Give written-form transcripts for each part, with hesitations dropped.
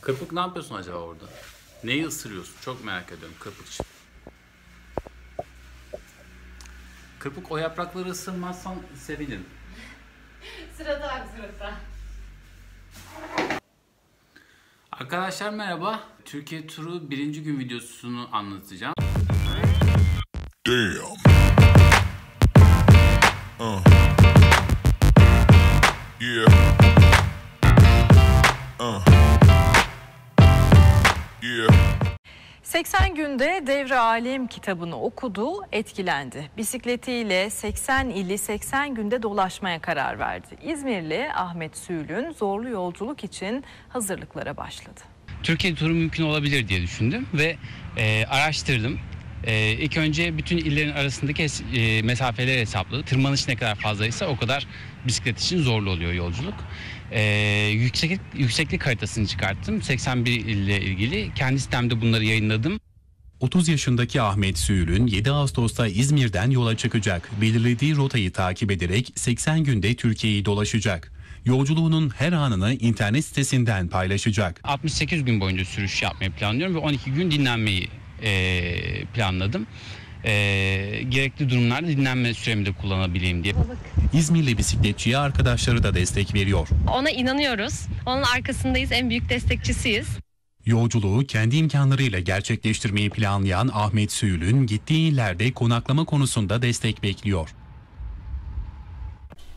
Kırpık ne yapıyorsun acaba orada? Neyi ısırıyorsun? Çok merak ediyorum Kırpıkçı. Kırpık, o yaprakları ısırmazsan sevinirim. Sırada abi, sırada. Arkadaşlar merhaba. Türkiye turu birinci gün videosunu anlatacağım. Damn. Yeah. 80 günde Devre Alem kitabını okudu, etkilendi. Bisikletiyle 80 ili 80 günde dolaşmaya karar verdi. İzmirli Ahmet Süül'ün zorlu yolculuk için hazırlıklara başladı. Türkiye turu mümkün olabilir diye düşündüm ve araştırdım. İlk önce bütün illerin arasındaki mesafeleri hesapladım. Tırmanış ne kadar fazlaysa o kadar bisiklet için zorlu oluyor yolculuk. Yükseklik haritasını çıkarttım. 81 ille ilgili. Kendi sitemde bunları yayınladım. 30 yaşındaki Ahmet Süül'ün 7 Ağustos'ta İzmir'den yola çıkacak. Belirlediği rotayı takip ederek 80 günde Türkiye'yi dolaşacak. Yolculuğunun her anını internet sitesinden paylaşacak. 68 gün boyunca sürüş yapmayı planlıyorum ve 12 gün dinlenmeyi planladım. Gerekli durumlarda dinlenme süremi de kullanabileyim diye. İzmirli bisikletçiye arkadaşları da destek veriyor. Ona inanıyoruz. Onun arkasındayız. En büyük destekçisiyiz. Yolculuğu kendi imkanlarıyla gerçekleştirmeyi planlayan Ahmet Süül'ün gittiği illerde konaklama konusunda destek bekliyor.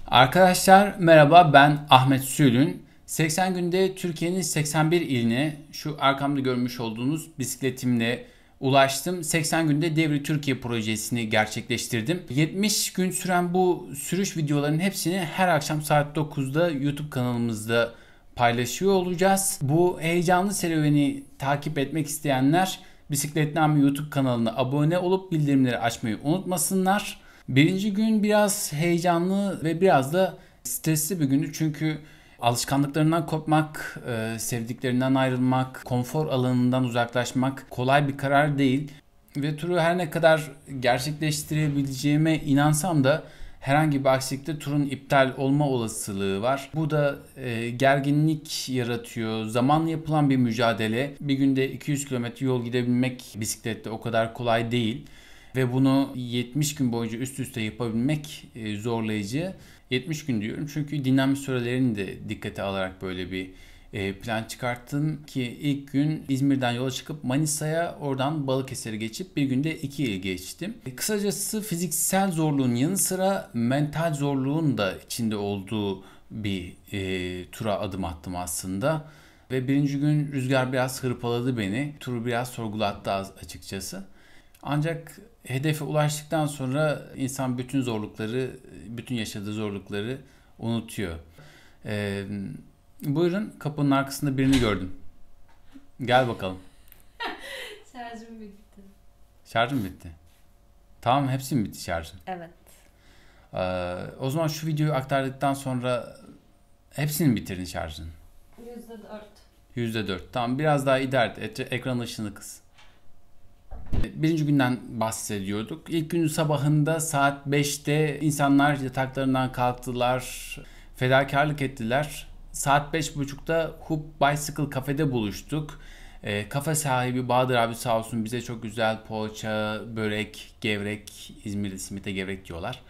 Arkadaşlar merhaba, ben Ahmet Süül'ün. 80 günde Türkiye'nin 81 iline şu arkamda görmüş olduğunuz bisikletimle ulaştım. 80 günde Devri Türkiye projesini gerçekleştirdim. 70 gün süren bu sürüş videolarının hepsini her akşam saat 9'da YouTube kanalımızda paylaşıyor olacağız. Bu heyecanlı serüveni takip etmek isteyenler Bisikletname YouTube kanalına abone olup bildirimleri açmayı unutmasınlar. Birinci gün biraz heyecanlı ve biraz da stresli bir gündü. Çünkü alışkanlıklarından kopmak, sevdiklerinden ayrılmak, konfor alanından uzaklaşmak kolay bir karar değil. Ve turu her ne kadar gerçekleştirebileceğime inansam da herhangi bir aksilikte turun iptal olma olasılığı var. Bu da gerginlik yaratıyor. Zamanla yapılan bir mücadele. Bir günde 200 kilometre yol gidebilmek bisikletle o kadar kolay değil. Ve bunu 70 gün boyunca üst üste yapabilmek zorlayıcı. 70 gün diyorum çünkü dinlenme sürelerini de dikkate alarak böyle bir plan çıkarttım ki ilk gün İzmir'den yola çıkıp Manisa'ya, oradan Balıkesir'e geçip bir günde 2 il geçtim. Kısacası fiziksel zorluğun yanı sıra mental zorluğun da içinde olduğu bir tura adım attım aslında. Ve birinci gün rüzgar biraz hırpaladı beni. Turu biraz sorgulattı açıkçası. Ancak hedefe ulaştıktan sonra insan bütün zorlukları, bütün yaşadığı zorlukları unutuyor. Buyurun, kapının arkasında birini gördüm. Gel bakalım. Şarjım bitti. Şarjım bitti. Tamam, hepsi mi bitti şarjın? Evet. O zaman şu videoyu aktardıktan sonra hepsini mi bitirdin şarjın? %4. %4. Tamam, biraz daha idare et. Ekran ışığını kıs. Birinci günden bahsediyorduk. İlk günün sabahında saat 5'te insanlar yataklarından kalktılar, fedakarlık ettiler. Saat 5.30'da Hoop Bicycle Cafe'de buluştuk. Kafe sahibi Bahadır abi sağ olsun bize çok güzel poğaça, börek, gevrek, İzmir'de simite gevrek diyorlar.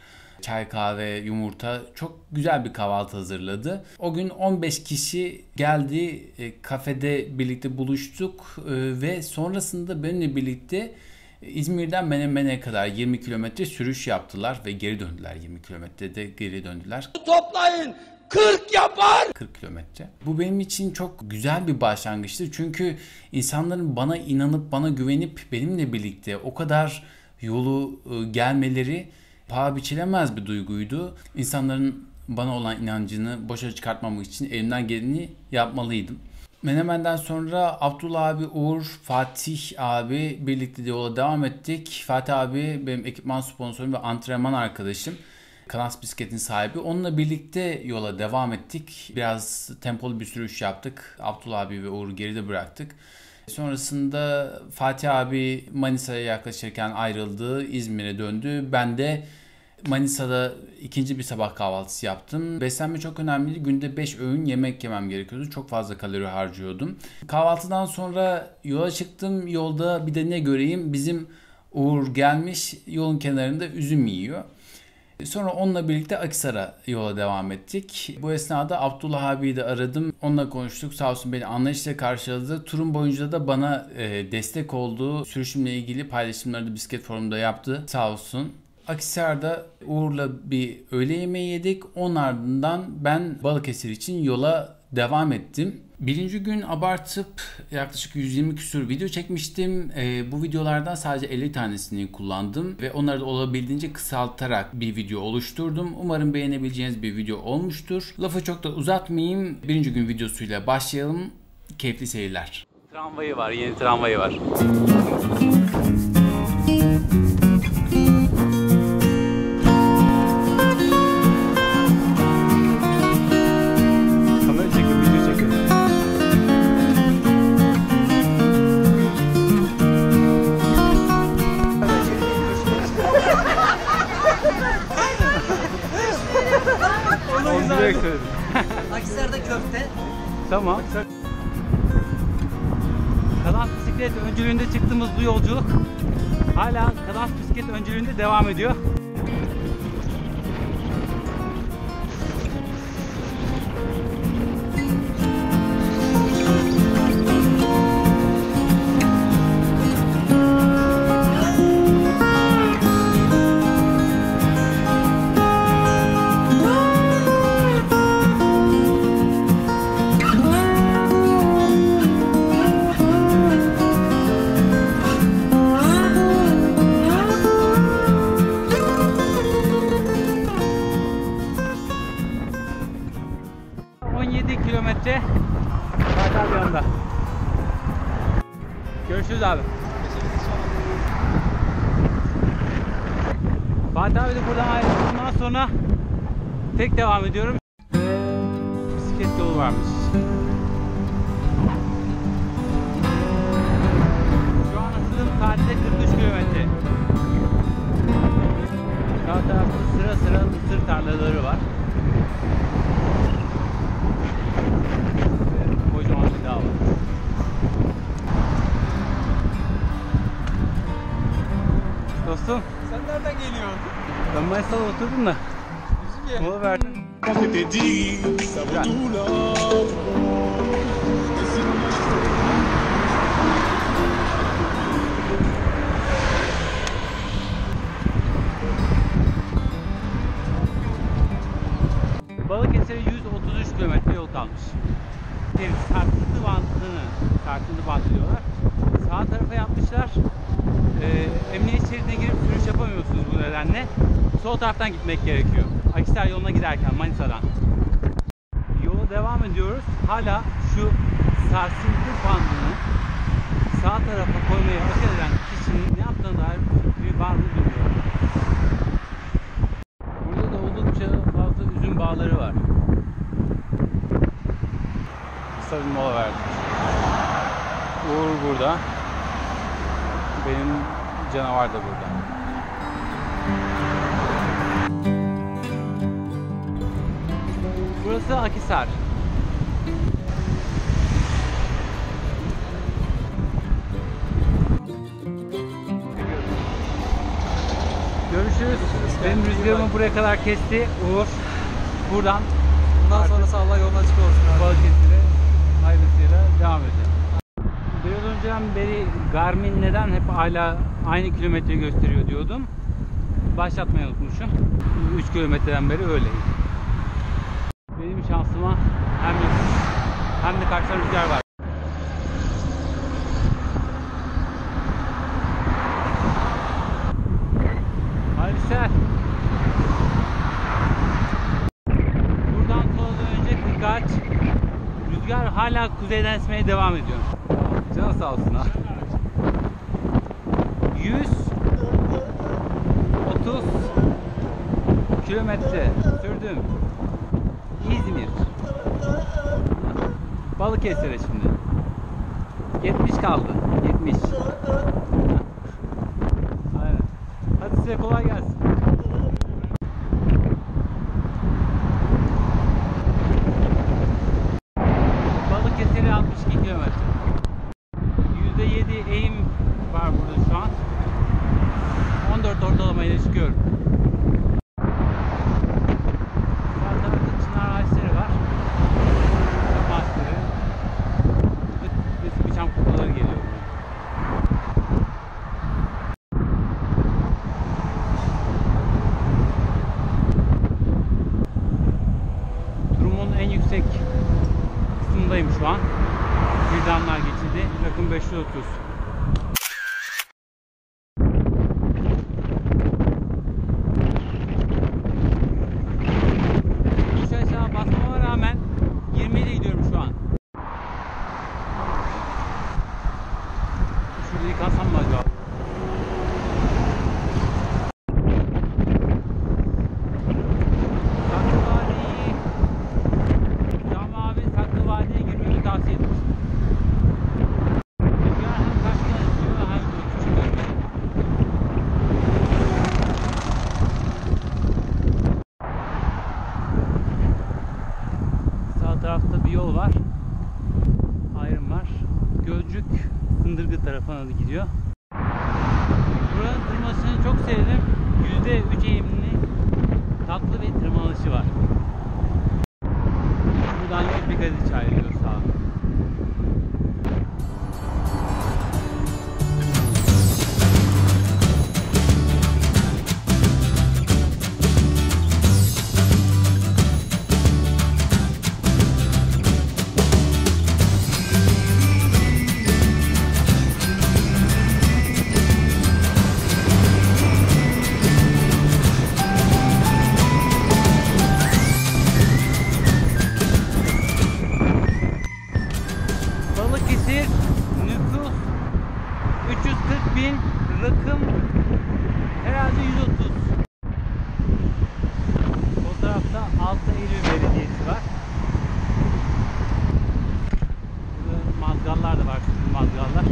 Çay, kahve, yumurta, çok güzel bir kahvaltı hazırladı. O gün 15 kişi geldi, kafede birlikte buluştuk ve sonrasında benimle birlikte İzmir'den Menemen'e kadar 20 kilometre sürüş yaptılar ve geri döndüler. 20 kilometrede geri döndüler. Toplayın 40 yapar. 40 kilometre. Bu benim için çok güzel bir başlangıçtı. Çünkü insanların bana inanıp, bana güvenip benimle birlikte o kadar yolu gelmeleri paha biçilemez bir duyguydu. İnsanların bana olan inancını boşa çıkartmamak için elimden geleni yapmalıydım. Menemen'den sonra Abdullah abi, Uğur, Fatih abi birlikte de yola devam ettik. Fatih abi benim ekipman sponsorum ve antrenman arkadaşım. Kanas Bisiklet'in sahibi. Onunla birlikte yola devam ettik. Biraz tempolu bir sürüş yaptık. Abdullah abi ve Uğur'u geride bıraktık. Sonrasında Fatih abi Manisa'ya yaklaşırken ayrıldı. İzmir'e döndü. Ben de Manisa'da ikinci bir sabah kahvaltısı yaptım. Beslenme çok önemliydi. Günde 5 öğün yemek yemem gerekiyordu. Çok fazla kalori harcıyordum. Kahvaltıdan sonra yola çıktım. Yolda bir de ne göreyim? Bizim Uğur gelmiş, yolun kenarında üzüm yiyor. Sonra onunla birlikte Akhisar'a yola devam ettik. Bu esnada Abdullah abiyi de aradım. Onunla konuştuk. Sağ olsun beni anlayışla karşıladı. Turun boyunca da bana destek oldu. Sürüşümle ilgili paylaşımları da bisiklet forumunda yaptı. Sağ olsun. Akhisar'da Uğur'la bir öğle yemeği yedik. Onun ardından ben Balıkesir için yola devam ettim. Birinci gün abartıp yaklaşık 120 küsur video çekmiştim. Bu videolardan sadece 50 tanesini kullandım ve onları da olabildiğince kısaltarak bir video oluşturdum. Umarım beğenebileceğiniz bir video olmuştur. Lafı çok da uzatmayayım. Birinci gün videosuyla başlayalım. Keyifli seyirler. Tramvayı var, yeni tramvayı var. Akhisar'da köfte. Tamam. Kadans bisiklet öncülüğünde çıktığımız bu yolculuk hala kadans bisiklet öncülüğünde devam ediyor. Kilometre Fatih abi yanında. Görüşürüz abi. Fatih abi de buradan ayrıldı. Bundan sonra tek devam ediyorum. Bisiklet yolu varmış. Şu an hızım saatte 43 kilometre. Sağ tarafta sıra sıra mısır tarlaları var. Kocaman bir dağ var. Dostum. Sen nereden geliyorsun? Ben Manisa'da oturdum da. Üzüm ye. Mola verdim. Balıkesir'e 133 kilometre yol kalmış. Sarkıntı bandı diyorlar. Sağ tarafa yapmışlar. Emniyet şeridine girip sürüş yapamıyorsunuz bu nedenle. Sol taraftan gitmek gerekiyor. Akhisar yoluna giderken Manisa'dan. Yola devam ediyoruz. Hala şu sarsıntı bandını sağ tarafa koymayı akıl eden kişinin ne yaptığına dair bir var mı bilmiyorum. Burada da oldukça fazla üzüm bağları var. Kısa bir mola verdik. Uğur burada. Benim canavar da burada. Burası Akhisar. Görüşürüz. Benim rüzgarımı buraya kadar kesti Uğur. Buradan Bundan sonrası Allah yolun açık olsun abi. Balıkesir'e hayırlısıyla devam edeceğim. Bir yıl önceden beri Garmin neden hep hala aynı kilometreyi gösteriyor diyordum. Başlatmayı unutmuşum. 3 kilometreden beri öyle. Benim şansıma hem yokuş hem de karşıdan rüzgar var. Hayırlısı. Buradan sola dönecek dikkat. Rüzgar hala kuzeyden esmeye devam ediyor. Can sağ olsun ha. 130 kilometre sürdüm. İzmir. Balıkesir'e şimdi. 70 kaldı. 70. Aynen. Hadi size kolay gelsin. kilometre. %7 eğim var burada şu an. 14 ortalamayla çıkıyorum. Sağ tarafta çınar ağaçları var. Çam ağaçları. Ve çam kuklaları geliyor buraya. Turumun en yüksek kısmındayım şu an. Birdanlar geçidi. Rakım 530. Hiç aşağı basmama rağmen 20 ile gidiyorum şu an. Şurada yıkansam mı acaba? Saklıvadi'yi Cam abi Saklıvadi'ye girmemi tavsiye etmiş. Rüzgar hem karşıdan esiyor hem uçuyor. Sağ tarafta bir yol var. Ayrım var. Gölcük Sındırgı tarafına da gidiyor. Buranın tırmanışını çok sevdim. %3 eğimli tatlı bir tırmanışı var. Buradan yol bir gazete ayrılıyor sağa. Balıkesir nüfus 340.000, rakım herhalde 130. O tarafta 6 Eylül Belediyesi var. Burada mazgallar da var, sürü mazgallar.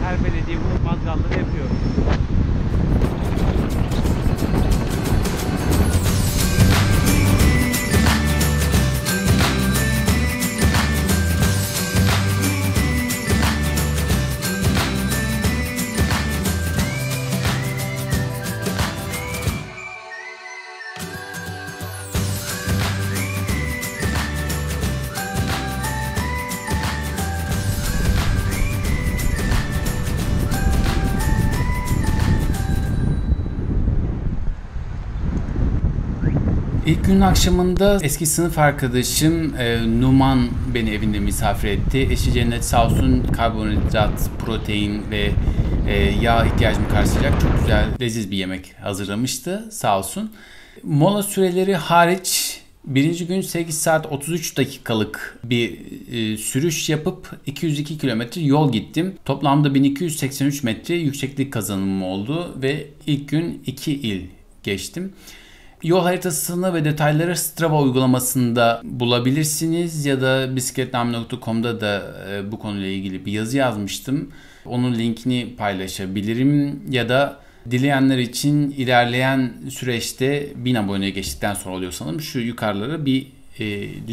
Her belediye bu mazgalları yapıyor. İlk günün akşamında eski sınıf arkadaşım Numan beni evinde misafir etti. Eşi Cennet sağ olsun karbonhidrat, protein ve yağ ihtiyacımı karşılayacak çok güzel, leziz bir yemek hazırlamıştı sağ olsun. Mola süreleri hariç birinci gün 8 saat 33 dakikalık bir sürüş yapıp 202 kilometre yol gittim. Toplamda 1283 metre yükseklik kazanımım oldu ve ilk gün 2 il geçtim. Yol haritasını ve detayları Strava uygulamasında bulabilirsiniz ya da bisikletname.com'da da bu konuyla ilgili bir yazı yazmıştım. Onun linkini paylaşabilirim ya da dileyenler için ilerleyen süreçte 1000 aboneye geçtikten sonra oluyor sanırım. Şu yukarılara bir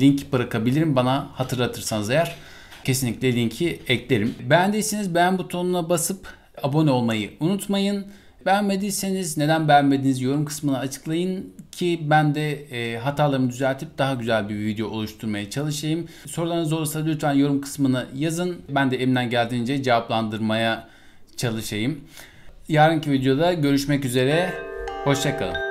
link bırakabilirim. Bana hatırlatırsanız eğer kesinlikle linki eklerim. Beğendiyseniz beğen butonuna basıp abone olmayı unutmayın. Beğenmediyseniz neden beğenmediğinizi yorum kısmına açıklayın ki ben de hatalarımı düzeltip daha güzel bir video oluşturmaya çalışayım. Sorularınız olursa lütfen yorum kısmına yazın. Ben de elimden geldiğince cevaplandırmaya çalışayım. Yarınki videoda görüşmek üzere. Hoşça kalın.